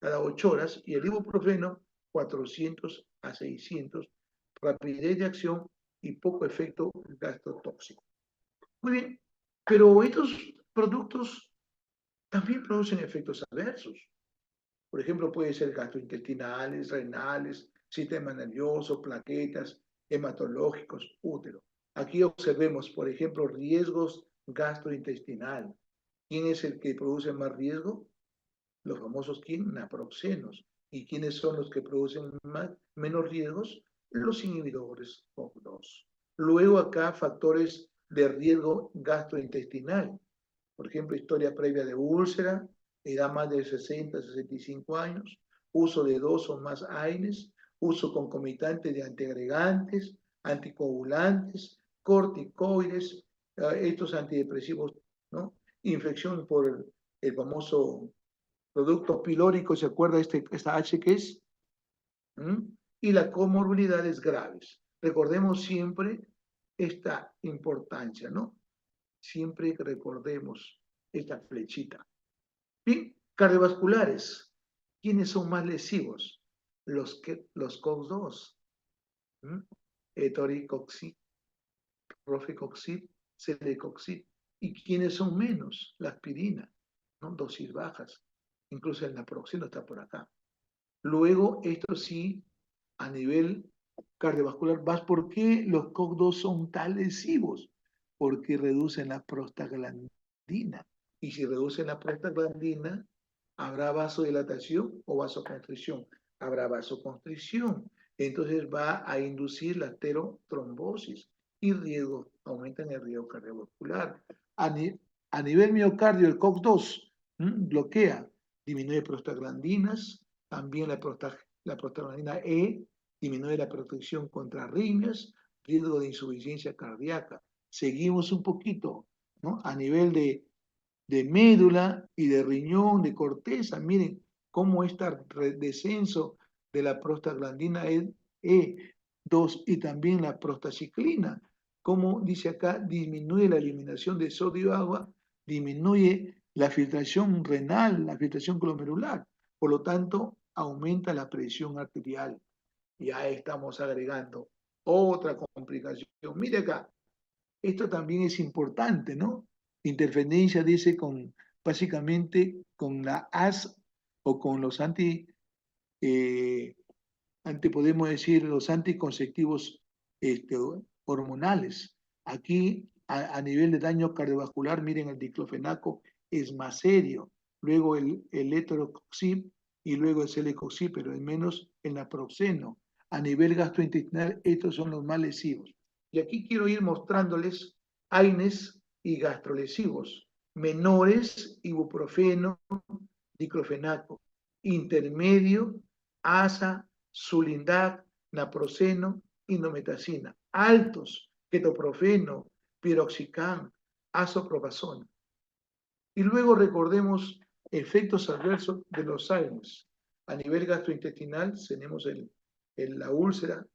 cada 8 horas, y el ibuprofeno 400 a 600, rapidez de acción y poco efecto gastrotóxico. Muy bien, pero estos productos también producen efectos adversos. Por ejemplo, puede ser gastrointestinales, renales, sistema nervioso, plaquetas, hematológicos, útero. Aquí observemos, por ejemplo, riesgos gastrointestinales. ¿Quién es el que produce más riesgo? Los famosos naproxenos. ¿Y quiénes son los que producen menos riesgos? Los inhibidores COX-2. Luego acá factores de riesgo gastrointestinal. Por ejemplo, historia previa de úlcera, edad más de 60, 65 años, uso de 2 o más AINES, uso concomitante de antiagregantes, anticoagulantes, corticoides, estos antidepresivos, ¿no? Infección por el famoso producto pilórico, ¿se acuerda esta H que es? Y las comorbilidades graves. Recordemos siempre esta importancia, ¿no? Siempre recordemos esta flechita. Bien, cardiovasculares. ¿Quiénes son más lesivos? Los COX-2. Etoricoxib, rofecoxib, celecoxib. ¿Y quiénes son menos? La aspirina, ¿no? Dosis bajas. Incluso el naproxeno está por acá. Luego, esto sí, a nivel cardiovascular, ¿por qué los COX-2 son tan lesivos? Porque reducen la prostaglandina. Y si reducen la prostaglandina, ¿habrá vasodilatación o vasoconstricción? Habrá vasoconstricción. entonces va a inducir la aterotrombosis y aumentan el riesgo cardiovascular. A, ni, a nivel miocardio, el COX-2 bloquea, disminuye prostaglandinas, también la prostaglandina E, disminuye la protección contra arritmias, riesgo de insuficiencia cardíaca. Seguimos un poquito, ¿no? A nivel de médula y de riñón, de corteza. Miren cómo está descenso de la prostaglandina E2 y también la prostaciclina. Como dice acá, disminuye la eliminación de sodio y agua, disminuye la filtración renal, la filtración glomerular. Por lo tanto, aumenta la presión arterial. Ya estamos agregando otra complicación. Mire acá, esto también es importante, ¿no? Interferencia, dice, básicamente con la AS o con los eh, podemos decir, los anticonceptivos hormonales. Aquí, a nivel de daño cardiovascular, miren, el diclofenaco es más serio. Luego el letrocoxib y luego el celecoxib, pero es menos el naproxeno. A nivel gastrointestinal, estos son los más lesivos. Y aquí quiero ir mostrándoles AINES y gastrolesivos. Menores, ibuprofeno, diclofenaco. Intermedio, ASA, Sulindac, naproxeno, indometacina. Altos, ketoprofeno, piroxicam, azopropazona. Y luego recordemos efectos adversos de los AINES. A nivel gastrointestinal tenemos la úlcera,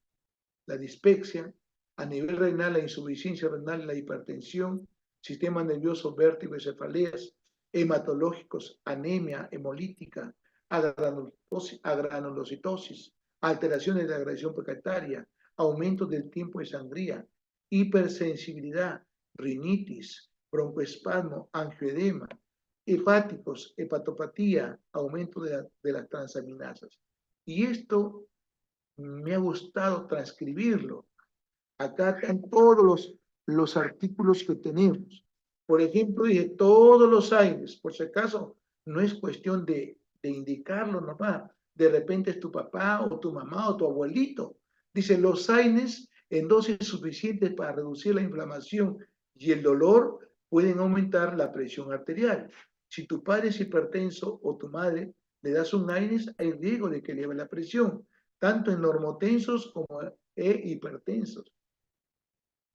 la dispepsia. A nivel renal, la insuficiencia renal, la hipertensión, sistema nervioso, vértigo y cefaleas, hematológicos, anemia hemolítica, agranulocitosis, alteraciones de la agresión plaquetaria, aumento del tiempo de sangría, hipersensibilidad, rinitis, broncoespasmo, angioedema, hepáticos, hepatopatía, aumento de las transaminasas. Y esto me ha gustado transcribirlo. Acá están todos los artículos que tenemos. Por ejemplo, dije todos los AINES, por si acaso, no es cuestión de indicarlo nomás. De repente es tu papá o tu mamá o tu abuelito. Dice los AINES en dosis suficientes para reducir la inflamación y el dolor pueden aumentar la presión arterial. Si tu padre es hipertenso o tu madre le das un AINES, hay riesgo de que eleve la presión, tanto en normotensos como hipertensos.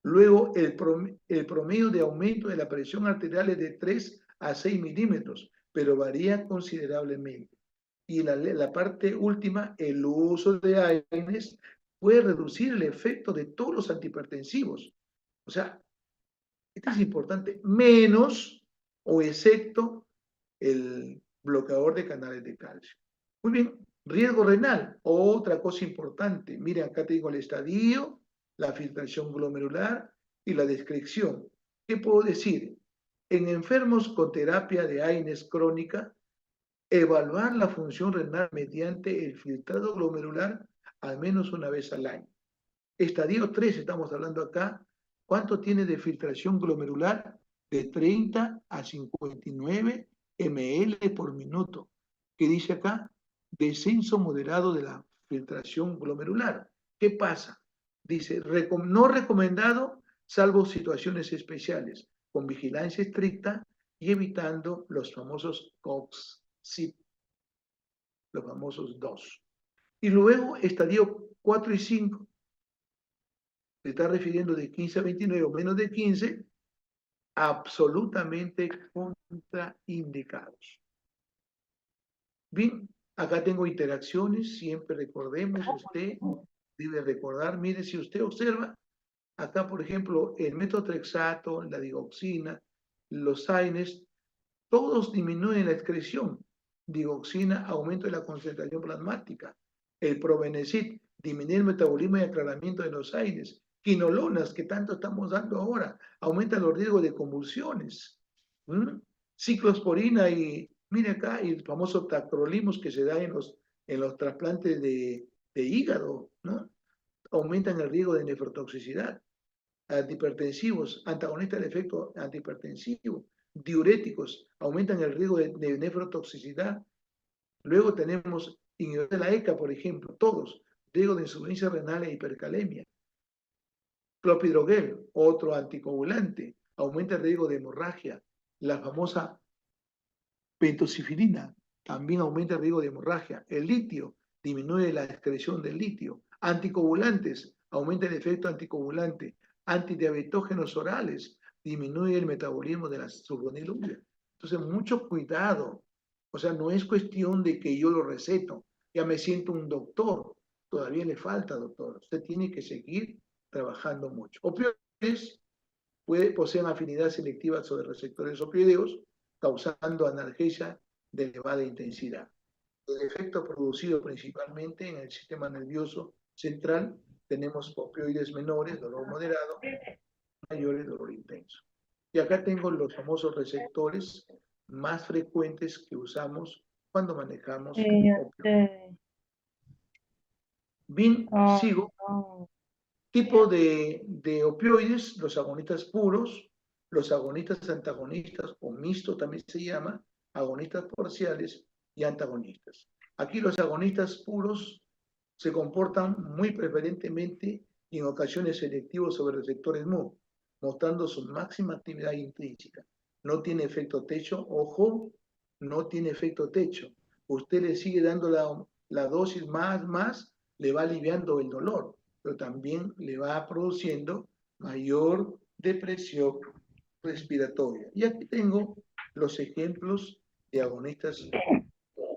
Luego, el promedio de aumento de la presión arterial es de 3 a 6 milímetros, pero varía considerablemente. Y la parte última, el uso de AINES puede reducir el efecto de todos los antihipertensivos. O sea, esto es importante, menos o excepto el bloqueador de canales de calcio. Muy bien, riesgo renal, otra cosa importante. Miren, acá tengo el estadio, la filtración glomerular y la descreción. ¿Qué puedo decir? En enfermos con terapia de AINES crónica, evaluar la función renal mediante el filtrado glomerular al menos una vez al año. Estadio 3, estamos hablando acá, ¿cuánto tiene de filtración glomerular? De 30 a 59 ml por minuto. ¿Qué dice acá? Descenso moderado de la filtración glomerular. ¿Qué pasa? Dice, no recomendado salvo situaciones especiales, con vigilancia estricta y evitando los famosos COX-CIP, los famosos 2. Y luego estadio 4 y 5, se está refiriendo de 15 a 29 o menos de 15, absolutamente contraindicados. Bien, acá tengo interacciones, siempre recordemos, usted debe recordar, mire, si usted observa, acá por ejemplo, el metotrexato, la digoxina, los AINES, todos disminuyen la excreción. Digoxina, aumento de la concentración plasmática. El probenecid, disminuye el metabolismo y aclaramiento de los AINES. Quinolonas, que tanto estamos dando ahora, aumenta los riesgos de convulsiones. Ciclosporina y, mire acá, el famoso tacrolimus que se da en los trasplantes de hígado, ¿no? Aumentan el riesgo de nefrotoxicidad. Antihipertensivos, antagonistas del efecto antihipertensivo, diuréticos, aumentan el riesgo de nefrotoxicidad. Luego tenemos inhibidores de la ECA, por ejemplo, todos. riesgo de insuficiencia renal e hipercalemia. Clopidogrel, otro anticoagulante, aumenta el riesgo de hemorragia. La famosa pentosifilina también aumenta el riesgo de hemorragia. El litio disminuye la excreción del litio. Anticoagulantes, aumenta el efecto anticoagulante. Antidiabetógenos orales, disminuye el metabolismo de la sulfonilurea. Entonces, mucho cuidado. O sea, no es cuestión de que yo lo receto. Ya me siento un doctor. Todavía le falta, doctor. Usted tiene que seguir trabajando mucho. Opioides poseen afinidad selectiva sobre receptores opioideos, causando analgesia de elevada intensidad. El efecto producido principalmente en el sistema nervioso central, tenemos opioides menores, dolor moderado, mayores, dolor intenso. Y acá tengo los famosos receptores más frecuentes que usamos cuando manejamos opioides. Bien, sigo. Tipo de opioides, los agonistas puros, los agonistas antagonistas o mixto también se llama, agonistas parciales y antagonistas. Aquí los agonistas puros se comportan muy preferentemente y en ocasiones selectivos sobre receptores MU, mostrando su máxima actividad intrínseca. No tiene efecto techo, ojo, no tiene efecto techo. Usted le sigue dando la dosis más, le va aliviando el dolor, pero también le va produciendo mayor depresión respiratoria. Y aquí tengo los ejemplos de agonistas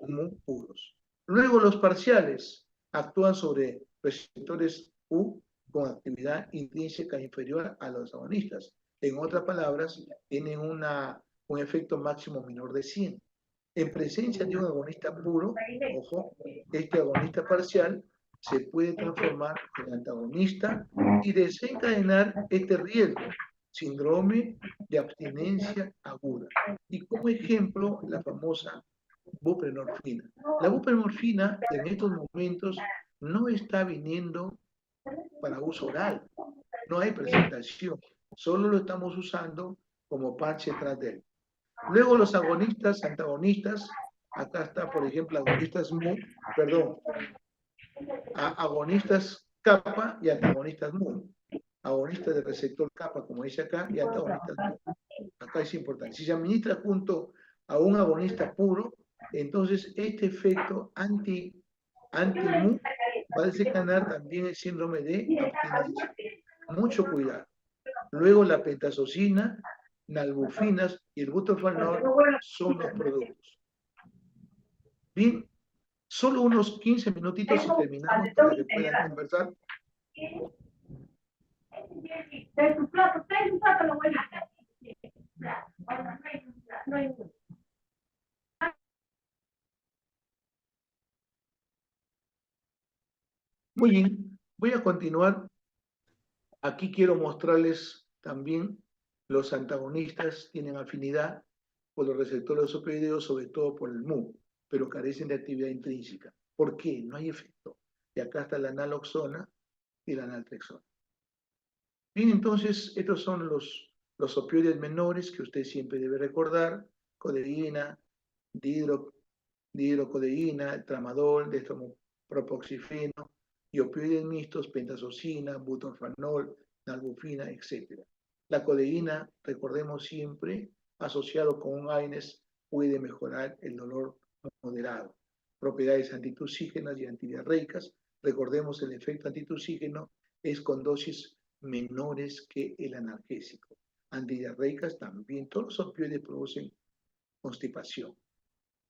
muy puros. Luego los parciales actúan sobre receptores U con actividad intrínseca inferior a los agonistas. En otras palabras, tienen un efecto máximo menor de 100. En presencia de un agonista puro, ojo, este agonista parcial se puede transformar en antagonista y desencadenar este riesgo, síndrome de abstinencia aguda. Y como ejemplo, la famosa buprenorfina. La buprenorfina en estos momentos no está viniendo para uso oral, no hay presentación, solo lo estamos usando como parche tras de él. Luego los agonistas, antagonistas, acá está por ejemplo agonistas MU, perdón, agonistas kappa y antagonistas MU. Agonistas del receptor kappa, como dice acá, y antagonistas MU. Acá es importante. Si se administra junto a un agonista puro, entonces este efecto anti-MU va a desencadenar también el síndrome de abstinencia. Mucho cuidado. Luego la pentazocina, nalbufinas y el butorfanol son los productos. Bien, solo unos 15 minutitos y terminamos para que puedan conversar. Muy bien, voy a continuar. Aquí quiero mostrarles también los antagonistas tienen afinidad por los receptores opioideos, sobre todo por el MU, pero carecen de actividad intrínseca. ¿Por qué? No hay efecto. Y acá está la naloxona y la naltrexona. Bien, entonces, estos son los opioides menores que usted siempre debe recordar: codeína, dihidrocodeína, tramadol, dextropropoxifeno, y opioides mixtos, pentazocina, butorfanol, nalbufina, etc. La codeína, recordemos siempre, asociado con un AINES, puede mejorar el dolor moderado. Propiedades antitusígenas y antidiarreicas. Recordemos el efecto antitusígeno es con dosis menores que el analgésico. Antidiarreicas también, todos los opioides producen constipación.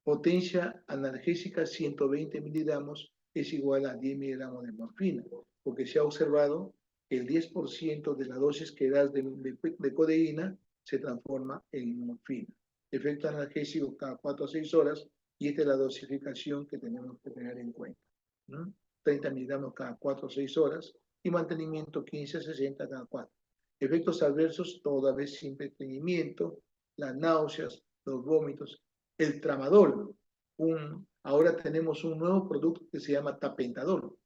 Potencia analgésica 120 miligramos es igual a 10 miligramos de morfina, porque se ha observado que el 10% de la dosis que das de codeína se transforma en morfina. Efecto analgésico cada 4 a 6 horas, y esta es la dosificación que tenemos que tener en cuenta. 30 miligramos cada 4 a 6 horas y mantenimiento 15 a 60 cada 4. Efectos adversos, toda vez sin estreñimiento, las náuseas, los vómitos. El tramadol, ahora tenemos un nuevo producto que se llama tapentadol.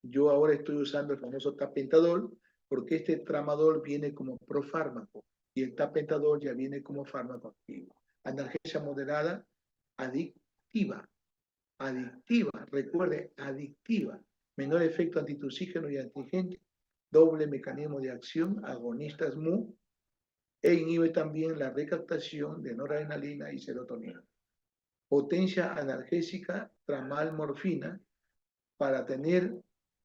Yo ahora estoy usando el famoso tapentadol porque este tramadol viene como profármaco y el tapentadol ya viene como fármaco activo. Analgesia moderada, adictiva, recuerde, adictiva. menor efecto antitusígeno y antigente, doble mecanismo de acción, agonistas mu, e inhibe también la recaptación de noradrenalina y serotonina. Potencia analgésica, tramal morfina. Para tener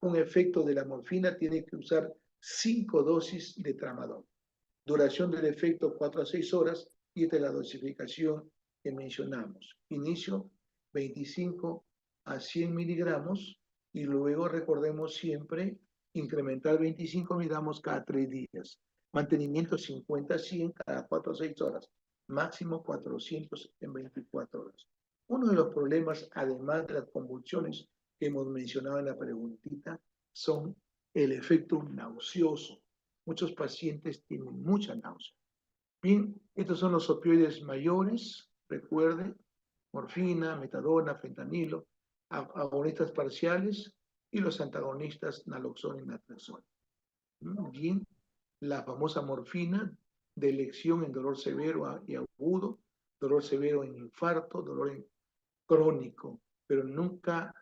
un efecto de la morfina tiene que usar 5 dosis de tramadol. Duración del efecto 4 a 6 horas y esta es la dosificación que mencionamos. Inicio 25 a 100 miligramos y luego recordemos siempre incrementar 25 miligramos cada 3 días. Mantenimiento 50 a 100 cada 4 a 6 horas. Máximo 400 en 24 horas. Uno de los problemas, además de las convulsiones que hemos mencionado en la preguntita, son el efecto nauseoso. Muchos pacientes tienen mucha náusea. Bien, estos son los opioides mayores, recuerde, morfina, metadona, fentanilo, agonistas parciales y los antagonistas naloxona y naltrexona. Bien, la famosa morfina de elección en dolor severo y agudo, dolor severo en infarto, dolor crónico, pero nunca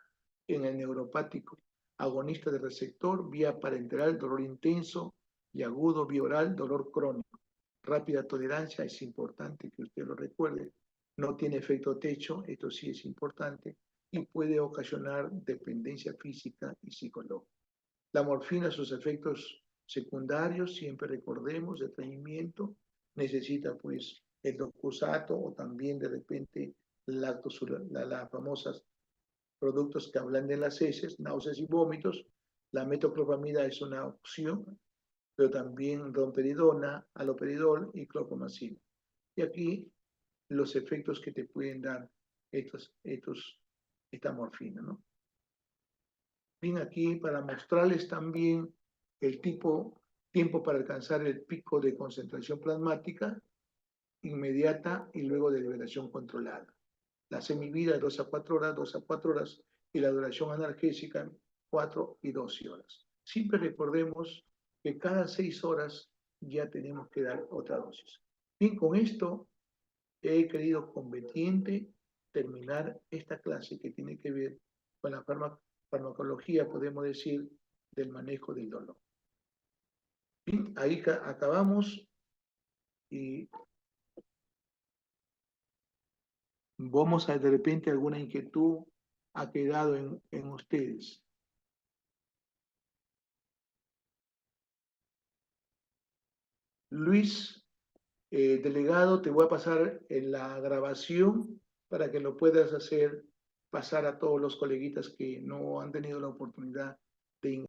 en el neuropático. Agonista de receptor, vía parenteral, dolor intenso y agudo, vía oral, dolor crónico. Rápida tolerancia, es importante que usted lo recuerde. No tiene efecto techo, esto sí es importante, y puede ocasionar dependencia física y psicológica. La morfina, sus efectos secundarios, siempre recordemos, de estreñimiento, necesita pues el doxusato o también de repente las famosas productos que hablan de las heces, náuseas y vómitos. La metoclopramida es una opción, pero también domperidona, haloperidol y clopramacina. Y aquí los efectos que te pueden dar esta morfina, ¿no? Bien, aquí para mostrarles también el tiempo para alcanzar el pico de concentración plasmática inmediata y luego de liberación controlada. La semivida de 2 a 4 horas, 2 a 4 horas, y la duración analgésica 4 y 12 horas. Siempre recordemos que cada 6 horas ya tenemos que dar otra dosis. Bien, con esto he querido conveniente terminar esta clase que tiene que ver con la farmacología, podemos decir, del manejo del dolor. Bien, ahí acabamos y vamos a de repente alguna inquietud ha quedado en ustedes. Luis, delegado, te voy a pasar en la grabación para que lo puedas hacer pasar a todos los coleguitas que no han tenido la oportunidad de ingresar.